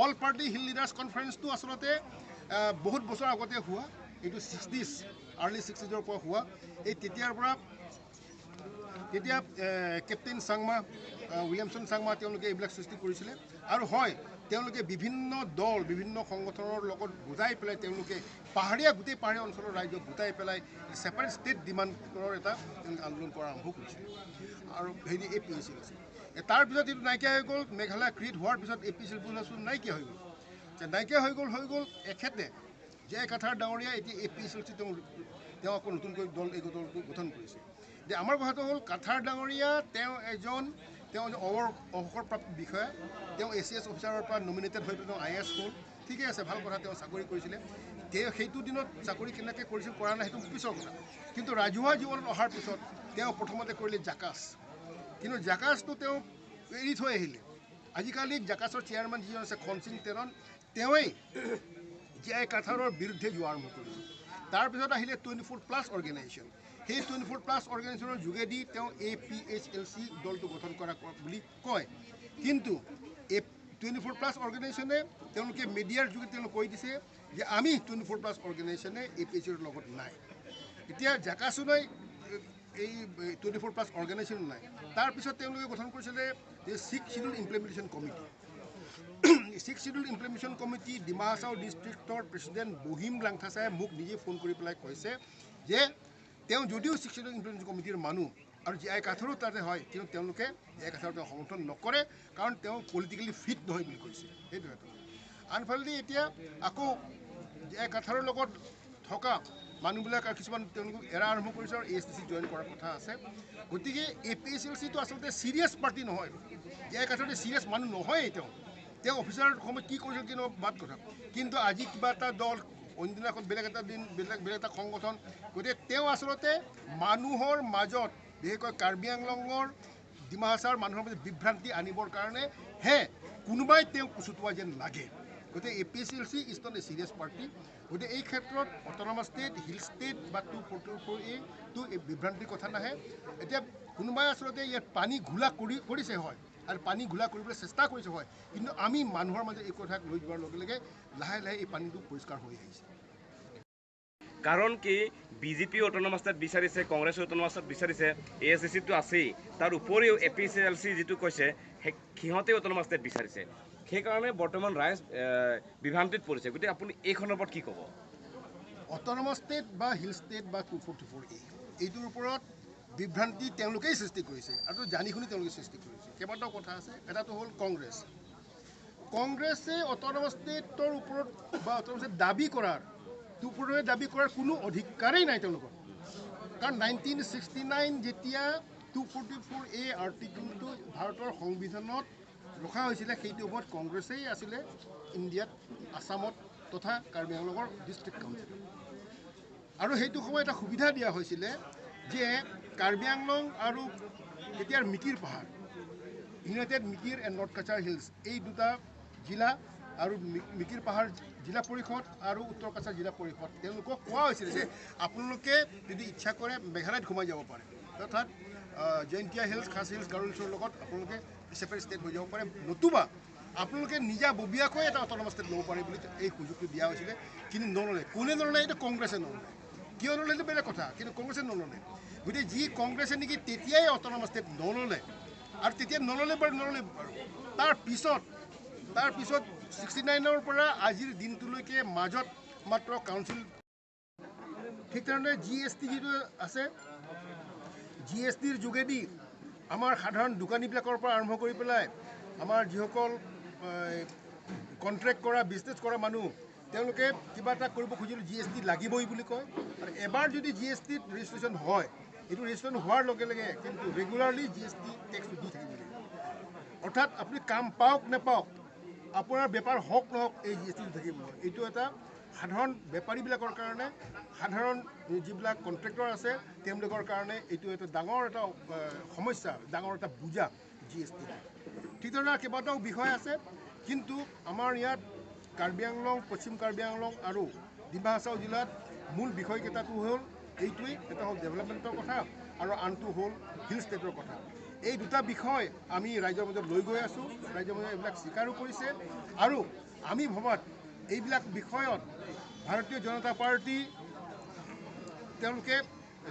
All party hill leaders কনফাৰেন্সটো আচলতে বহুত বছৰ আগতে হোৱা, এইটো 60s আৰ্লি 60sৰ পৰা হোৱা। এই তেতিয়াৰ পৰা তেতিয়া কেপ্টেইন চাংমা উইলিয়ামছন চাংমা তেওঁলোকে এইবিলাক সৃষ্টি কৰিছিলে। আৰু হয়, তেওঁলোকে বিভিন্ন দল বিভিন্ন সংগঠনৰ লগত বুজাই পেলাই তেওঁলোকে গোটেই পাহাৰীয়া অঞ্চলৰ ৰাইজক গোটাই পেলাই ছেপাৰেট ষ্টেট ডিমাণ্ডৰ এটা আন্দোলন কৰা আৰম্ভ কৰিছিল। আৰু হেৰি APSLC তাৰপিছত এইটো নাইকিয়া হৈ গ'ল। মেঘালয় ক্ৰিয়েট হোৱাৰ পিছত APSLC নাইকিয়া হৈ গ'ল। নাইকিয়া হৈ গ'ল এখেতে জে কাথাৰ ডাঙৰীয়া এতিয়া APSLC তেওঁ আকৌ নতুনকৈ এই দলটো গঠন কৰিছে। যে আমাৰ কথাটো হ'ল কাথাৰ ডাঙৰীয়া তেওঁ এজন অৱসৰপ্ৰাপ্ত বিষয়া। তেওঁ ACS অফিচাৰৰ পৰা নমিনেটেড হৈ তেওঁ IAS হ'ল। ঠিকে আছে, ভাল কথা, তেওঁ চাকৰি কৰিছিলে। তেওঁ সেইটো দিনত চাকৰি কেনেকৈ কৰিছিল কৰা নাই সেইটো পিছৰ কথা। কিন্তু ৰাজহুৱা জীৱনত অহাৰ পিছত তেওঁ প্ৰথমতে কৰিলে জাকাছ। কিন্তু জাকাছটো তেওঁ এৰি থৈ আহিলে। আজিকালি জাকাছৰ চেয়াৰমেন যিজন আছে খনসিং তেৰণ, তেওঁৱেই জে কাথাৰৰ বিৰুদ্ধে যোৱা আৰম্ভ কৰিছিল। তাৰপিছত আহিলে 24+ অৰ্গেনাইজেশ্যন। সেই 24+ অৰ্গেনাইজেশ্যনৰ যোগেদি তেওঁ APSLC দলটো গঠন কৰা বুলি কয়। কিন্তু 24+ অৰ্গেনাইজেশ্যনে তেওঁলোকে মিডিয়াৰ যোগেদি তেওঁলোকে কৈ দিছে যে আমি 24+ অৰ্গেনাইজেশ্যনে APSLCৰ লগত নাই। এতিয়া জাকাছো নাই, এই 24+ অৰ্গেনাইজেশ্যন নাই। তাৰপিছত তেওঁলোকে গঠন কৰিছিলে যে 6th Schedule implementation committee. 6th Schedule implementation committee Dima Hasao ডিষ্ট্ৰিক্টৰ প্ৰেচিডেণ্ট বহিম লাংথাচাই মোক নিজে ফোন কৰি পেলাই কৈছে যে তেওঁ যদিও 6th Schedule ইমপ্লিমেণ্টেশ্যন কমিটিৰ মানুহ আৰু জে কাথাৰো তাতে হয়, কিন্তু তেওঁলোকে জে কাথাৰক তেওঁ সমৰ্থন নকৰে, কাৰণ তেওঁ পলিটিকেলি ফিট নহয় বুলি কৈছে। সেইটো এটা। আনফালেদি এতিয়া আকৌ জে কাথাৰৰ লগত থকা মানুহবিলাক আৰু কিছুমান তেওঁলোকক এৰা আৰম্ভ কৰিছে আৰু ASTC জইন কৰাৰ কথা আছে। গতিকে APSLCটো আচলতে চিৰিয়াছ পাৰ্টি নহয়। জে কাথাৰতে চিৰিয়াছ মানুহ নহয়েই। তেওঁ অফিচাৰৰ সময়ত কি কৰিছিল কি নহয় বাদ কথা। কিন্তু আজি কিবা এটা দল, অন্যদিনাখন বেলেগ এটা দিন, বেলেগ এটা সংগঠন। গতিকে তেওঁ আচলতে মানুহৰ মাজত বিশেষকৈ কাৰ্বি আংলঙৰ ডিমা হাছাওৰ মানুহৰ মাজত বিভ্ৰান্তি আনিবৰ কাৰণে কোনোবাই তেওঁক কুচুটোৱা যেন লাগে। গতিকে APSLC is not a serious party. গতিকে এই ক্ষেত্ৰত অট'নমাছ ষ্টেট, হিল ষ্টেট বা 244A এই বিভ্ৰান্তিৰ কথা নাহে। এতিয়া কোনোবাই আচলতে ইয়াত পানী ঘোলা কৰিছে হয়, আৰু পানী ঘোলা কৰিবলৈ চেষ্টা কৰিছে হয়, কিন্তু আমি মানুহৰ মাজত এই কথাক লৈ যোৱাৰ লগে লগে লাহে লাহে এই পানীটো পৰিষ্কাৰ হৈ আহিছে। কাৰণ কি বিজেপি অট'নমাছ ষ্টেট বিচাৰিছে, কংগ্ৰেছে অট'নমাছ ষ্টেট বিচাৰিছে, ASTCটো আছেই, তাৰ উপৰিও APSLC যিটো কৈছে সিহঁতে অট'নমাছ ষ্টেট বিচাৰিছে। সেইকাৰণে বৰ্তমান ৰাইজ বিভ্ৰান্তিত পৰিছে। গতিকে আপুনি এইখনৰ ওপৰত কি ক'ব? অট'নমাছ ষ্টেট বা হিল ষ্টেট বা 244A এইটোৰ ওপৰত বিভ্ৰান্তি তেওঁলোকেই সৃষ্টি কৰিছে, আৰু জানি শুনি তেওঁলোকে সৃষ্টি কৰিছে। কেইবাটাও কথা আছে। এটাটো হ'ল কংগ্ৰেছে অট'নমাছ ষ্টেটৰ ওপৰত বা অট'নমাছ ষ্টেট দাবী কৰাৰ 244A দাবী কৰাৰ কোনো অধিকাৰেই নাই তেওঁলোকৰ। কাৰণ 1969 যেতিয়া 244A আৰ্টিকলটো ভাৰতৰ সংবিধানত ৰখা হৈছিলে, সেইটো সময়ত কংগ্ৰেছেই আছিলে ইণ্ডিয়াত, আছামত তথা কাৰ্বি আংলঙৰ ডিষ্ট্ৰিক্ট কাউন্সিলৰ। আৰু সেইটো সময়ত এটা সুবিধা দিয়া হৈছিলে যে কাৰ্বি আংলং আৰু তেতিয়াৰ মিকিৰ পাহাৰ, United Mikir and north Cachar hills, এই দুটা জিলা আৰু মিকিৰ পাহাৰ জিলা পৰিষদ আৰু উত্তৰ কাছাৰ জিলা পৰিষদ, তেওঁলোকক কোৱা হৈছিলে যে আপোনালোকে যদি ইচ্ছা কৰে মেঘালয়ত সোমাই যাব পাৰে, অৰ্থাৎ জয়ন্তীয়া হিলছ, খাছ হিলছ, গাৰো হিলছৰ লগত আপোনালোকে ছেপাৰেট ষ্টেট হৈ যাব পাৰে, নতুবা আপোনালোকে নিজাববীয়াকৈ এটা অট'নমাছ ষ্টেট ল'ব পাৰে বুলি এই সুযোগটো দিয়া হৈছিলে। কিন্তু নল'লে। কোনে নল'লে? এইটো কংগ্ৰেছে নল'লে। কিয় নল'লে এইটো বেলেগ কথা, কিন্তু কংগ্ৰেছে নল'লে। গতিকে যি কংগ্ৰেছে নেকি তেতিয়াই অট'নমাছ ষ্টেট নল'লে, আৰু তেতিয়া নল'লে বাৰু তাৰপিছত 69ৰ পৰা আজিৰ দিনটোলৈকে মাজত মাত্ৰ কাউন্সিল। ঠিক তেনেদৰে GST যিটো আছে, GSTৰ যোগেদি আমাৰ সাধাৰণ দোকানীবিলাকৰ পৰা আৰম্ভ কৰি পেলাই আমাৰ যিসকল কণ্ট্ৰেক্ট কৰা, বিজনেছ কৰা মানুহ, তেওঁলোকে কিবা এটা কৰিব খুজিলে GST লাগিবই বুলি কয়। আৰু এবাৰ যদি GSTত ৰেজিষ্ট্ৰেশ্যন হয়, এইটো ৰেজিষ্ট্ৰেশ্যন হোৱাৰ লগে লগে কিন্তু ৰেগুলাৰলি GST টেক্সটো দি থাকিব লাগিব। অৰ্থাৎ আপুনি কাম পাওক নেপাওক, আপোনাৰ বেপাৰ হওক নহওক, এই GST দি থাকিব। এইটো এটা সাধাৰণ বেপাৰীবিলাকৰ কাৰণে, সাধাৰণ যিবিলাক কণ্ট্ৰেক্টৰ আছে তেওঁলোকৰ কাৰণে এইটো এটা ডাঙৰ এটা সমস্যা, ডাঙৰ এটা বোজা GST। ঠিক ধৰণৰ কেইবাটাও বিষয় আছে, কিন্তু আমাৰ ইয়াত কাৰ্বি আংলং, পশ্চিম কাৰ্বি আংলং আৰু ডিমা হাছাও জিলাত মূল বিষয়কেইটাটো হ'ল এইটোৱেই। এটা হ'ল ডেভেলপমেণ্টৰ কথা আৰু আনটো হ'ল হিল ষ্টেটৰ কথা। এই দুটা বিষয় আমি ৰাইজৰ মাজত লৈ গৈ আছোঁ, ৰাইজৰ মাজত এইবিলাক স্বীকাৰো কৰিছে আৰু আমি ভবাত এইবিলাক বিষয়ত ভাৰতীয় জনতা পাৰ্টি তেওঁলোকে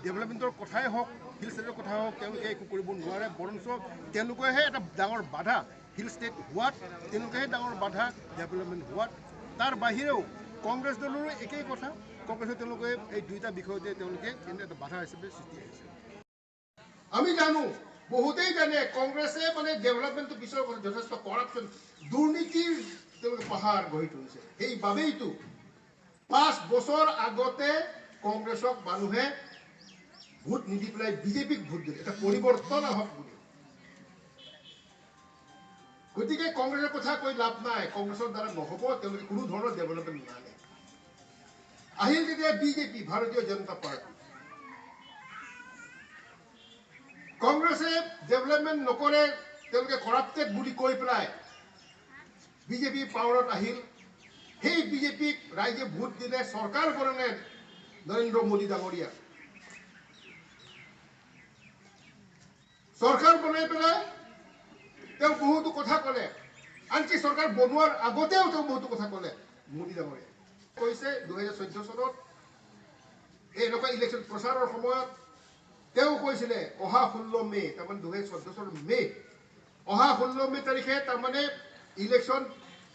ডেভেলপমেণ্টৰ কথাই হওক, হিল ষ্টেটৰ কথা হওক, তেওঁলোকে একো কৰিব নোৱাৰে, বৰঞ্চ তেওঁলোকেহে এটা ডাঙৰ বাধা, হিল ষ্টেট হোৱাত তেওঁলোকেহে ডাঙৰ বাধা ডেভেলপমেণ্ট হোৱাত। তাৰ বাহিৰেও কংগ্ৰেছ দলৰো একেই কথা, কংগ্ৰেছে তেওঁলোকে এই দুইটা বিষয়তে তেওঁলোকে এটা বাধা হিচাপে সৃষ্টি কৰিছে। আমি জানো, বহুতেই জানে কংগ্ৰেছে মানে ডেভেলপমেণ্টৰ পিছৰ যথেষ্ট কৰাপশ্যন, দুৰ্নীতিৰ তেওঁলোকে পাহাৰ গঢ়ি তুলিছে। সেইবাবেইতো 5 বছৰ আগতে কংগ্ৰেছক মানুহে ভোট নিদি পেলাই বিজেপিক ভোট দিলে, এটা পৰিৱৰ্তন আহক বুলি। গতিকে কংগ্ৰেছৰ কথা কৈ লাভ নাই, কংগ্ৰেছৰ দ্বাৰা নহ'ব, তেওঁলোকে কোনো ধৰণৰ ডেভেলপমেণ্ট নানে। আহিল তেতিয়া বিজেপি, ভাৰতীয় জনতা পাৰ্টি। কংগ্ৰেছে ডেভেলপমেণ্ট নকৰে, তেওঁলোকে কৰাপ্টেড বুলি কৈ পেলাই বিজেপি পাৱাৰত আহিল। সেই বিজেপিক ৰাইজে ভোট দিলে, চৰকাৰ বনালে নৰেন্দ্ৰ মোদী ডাঙৰীয়া। চৰকাৰ বনাই পেলাই তেওঁ বহুতো কথা ক'লে, আনকি চৰকাৰ বনোৱাৰ আগতেও তেওঁ বহুতো কথা ক'লে। মোদী ডাঙৰীয়া কৈছে 2014 চনত এনেকুৱা ইলেকশ্যন প্ৰচাৰৰ সময়ত তেওঁ কৈছিলে অহা 16 মে, তাৰমানে 2014 চনৰ মে, অহা 16 মে তাৰিখে তাৰমানে ইলেকশ্যন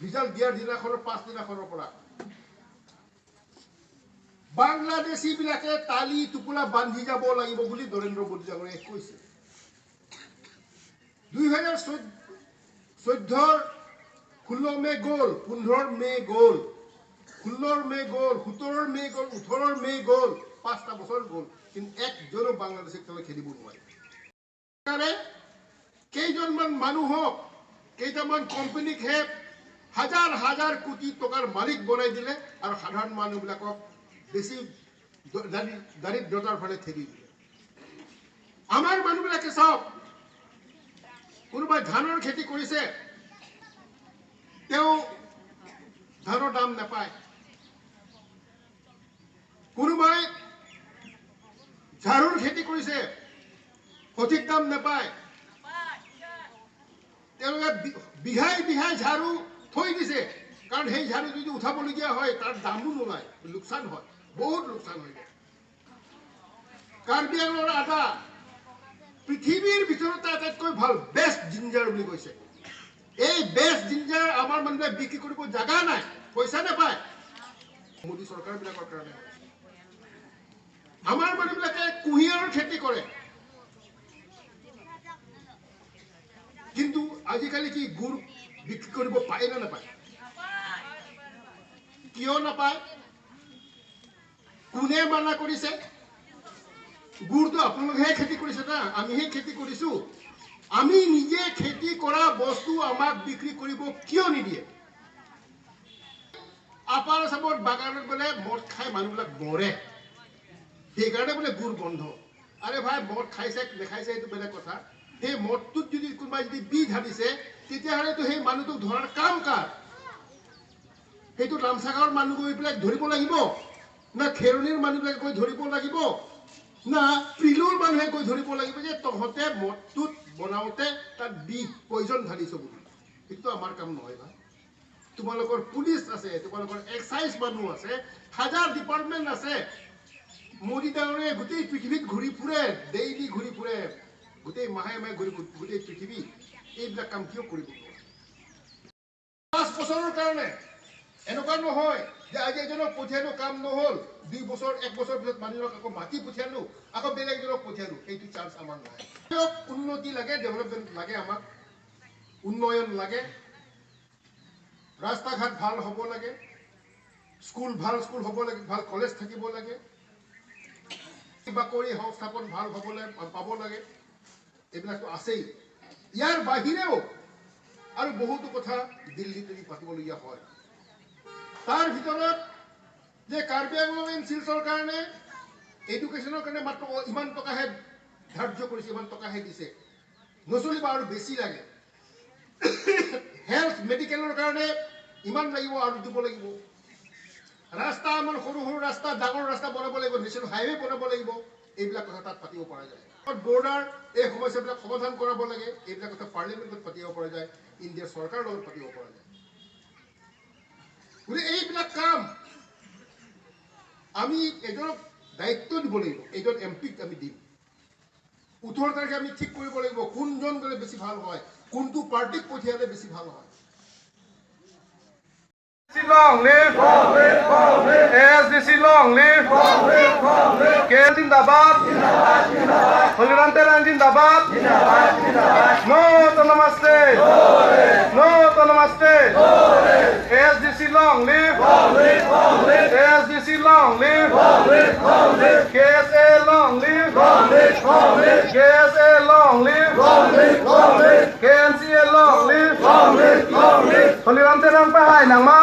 ৰিজাল্ট দিয়াৰ দিনাখনৰ পাছদিনাখনৰ পৰা বাংলাদেশী বিলাকে তালি টোপোলা বান্ধি যাব লাগিব বুলি নৰেন্দ্ৰ মোদী ডাঙৰীয়াই কৈছে। 2014 16 মে গ'ল, 15 মে গ'ল, 16 মে গ'ল, 17 মে গ'ল, 18 মে গ'ল, 5টা বছৰ গ'ল, কিন্তু একজনো বাংলাদেশক তেওঁ খেলিব নোৱাৰে। কেইজনমান মানুহক, কেইটামান কোম্পানীকহে হাজাৰ হাজাৰ কোটি টকাৰ মালিক বনাই দিলে আৰু সাধাৰণ মানুহবিলাকক বেছি দাৰিদ্ৰতাৰ ফালে ঠেলি দিলে। আমাৰ মানুহবিলাকে চাওক, কোনোবাই ধানৰ খেতি কৰিছে, তেওঁ ধানৰ দাম নাপায়। কোনোবাই ঝাৰুৰ খেতি কৰিছে, সঠিক দাম নাপায়। তেওঁলোকে বিঘাই বিঘাই ঝাৰু থৈ দিছে, কাৰণ সেই ঝাৰু যদি উঠাবলগীয়া হয় তাৰ দামো নোলায়, লোকচান হয়, বহুত লোকচান হৈ যায়। কাৰ্বি আংলঙৰ আদা পৃথিৱীৰ ভিতৰতে আটাইতকৈ ভাল, বেষ্ট জিঞ্জাৰ বুলি কৈছে। এই বেষ্ট জিঞ্জাৰ আমাৰ মানুহে বিক্ৰী কৰিব জাগা নাই, পইচা নাপায়। মোদী চৰকাৰবিলাকৰ কাৰণে আমাৰ মানুহবিলাকে কুঁহিয়াৰৰ খেতি কৰে, কিন্তু আজিকালি কি গুড় বিক্ৰী কৰিব পায় নে নাপায়? কিয় নাপায়? কোনে মানা কৰিছে? গুড়টো আপোনালোকেহে খেতি কৰিছে না, আমিহে খেতি কৰিছো। আমি নিজে খেতি কৰা বস্তু আমাক বিক্ৰী কৰিব কিয় নিদিয়ে? আপাৰ আছামত বাগানত বোলে মদ খাই মানুহবিলাক মৰে, সেইকাৰণে বোলে গুড় বন্ধ। আৰে ভাই, মদ খাইছে দেখাইছে এইটো বেলেগ কথা। সেই মদটোত যদি কোনোবাই যদি বিষ ঢালিছে, তেতিয়াহ'লেতো সেই মানুহটোক ধৰাৰ কাম কাৰ? সেইটো ৰামসাগৰৰ মানুহ গৈ পেলাই ধৰিব লাগিব, না খেৰণিৰ মানুহবিলাকে গৈ ধৰিব লাগিব, না পিলুৰ মানুহে গৈ ধৰিব লাগিব যে তহঁতে মদটোত বনাওঁতে তাত বিষ পয়জন ঢালিছ বুলি? সেইটো আমাৰ কাম নহয় না। তোমালোকৰ পুলিচ আছে, তোমালোকৰ এক্সাইজ মানুহ আছে, হাজাৰ ডিপাৰ্টমেণ্ট আছে। মোদী ডাঙৰীয়াই গোটেই পৃথিৱীত ঘূৰি ফুৰে, ডেইলি ঘূৰি ফুৰে, গোটেই মাহে মাহে ঘূৰি ফুৰে গোটেই পৃথিৱী। এইবিলাক কাম কিয় কৰিব নোৱাৰে? 5 বছৰৰ কাৰণে এনেকুৱা নহয় যে আজি এজনক পঠিয়ালো, কাম নহ'ল, 2 বছৰ 1 বছৰ পিছত মানুহক আকৌ মাতি পঠিয়ালো, আকৌ বেলেগ এজনক পঠিয়ালো। সেইটো চান্স আমাৰ নাই। উন্নতি লাগে, ডেভেলপমেণ্ট লাগে, আমাক উন্নয়ন লাগে, ৰাস্তা ঘাট ভাল হ'ব লাগে, ভাল স্কুল হ'ব লাগে, ভাল কলেজ থাকিব লাগে, বাকৰি সংস্থাপন ভাল হ'বলৈ পাব লাগে। এইবিলাকতো আছেই। ইয়াৰ বাহিৰেও আৰু বহুতো কথা দিল্লীত পাতিবলগীয়া হয়। তাৰ ভিতৰত যে কাৰ্বি আংলং এণ্ড শিলচৰৰ কাৰণে এডুকেশ্যনৰ কাৰণে মাত্ৰ ইমান টকাহে ধাৰ্য কৰিছে, ইমান টকাহে দিছে, নচলিব আৰু বেছি লাগে। হেল্থ মেডিকেলৰ কাৰণে ইমান লাগিব আৰু দিব লাগিব। ৰাস্তা, আমাৰ সৰু সৰু ৰাস্তা, ডাঙৰ ৰাস্তা বনাব লাগিব, নেশ্যনেল হাইৱে বনাব লাগিব। এইবিলাক কথা তাত পাতিব পৰা যায় বৰ্ডাৰ এই সমস্যাবিলাক সমাধান কৰাব লাগে এইবিলাক কথা পাৰ্লিমেণ্টত পাতিব পৰা যায় ইণ্ডিয়াৰ চৰকাৰৰ লগত পাতিব পৰা যায় গতিকে এইবিলাক কাম আমি এজনক দায়িত্ব দিব লাগিব এইজন এমপিক আমি দিম 18 তাৰিখে আমি ঠিক কৰিব লাগিব কোনজন গ'লে বেছি ভাল হয় কোনটো পাৰ্টিক পঠিয়ালে বেছি ভাল হয় Long live! ASDC long live! KL Jindabad! Holy Terang Jindabad! No autonomous state! No autonomous state! ASDC long live! ASDC long live! KSA long live! KSA long live! KNCA long live! Holy Terang Pahai Nang Ma!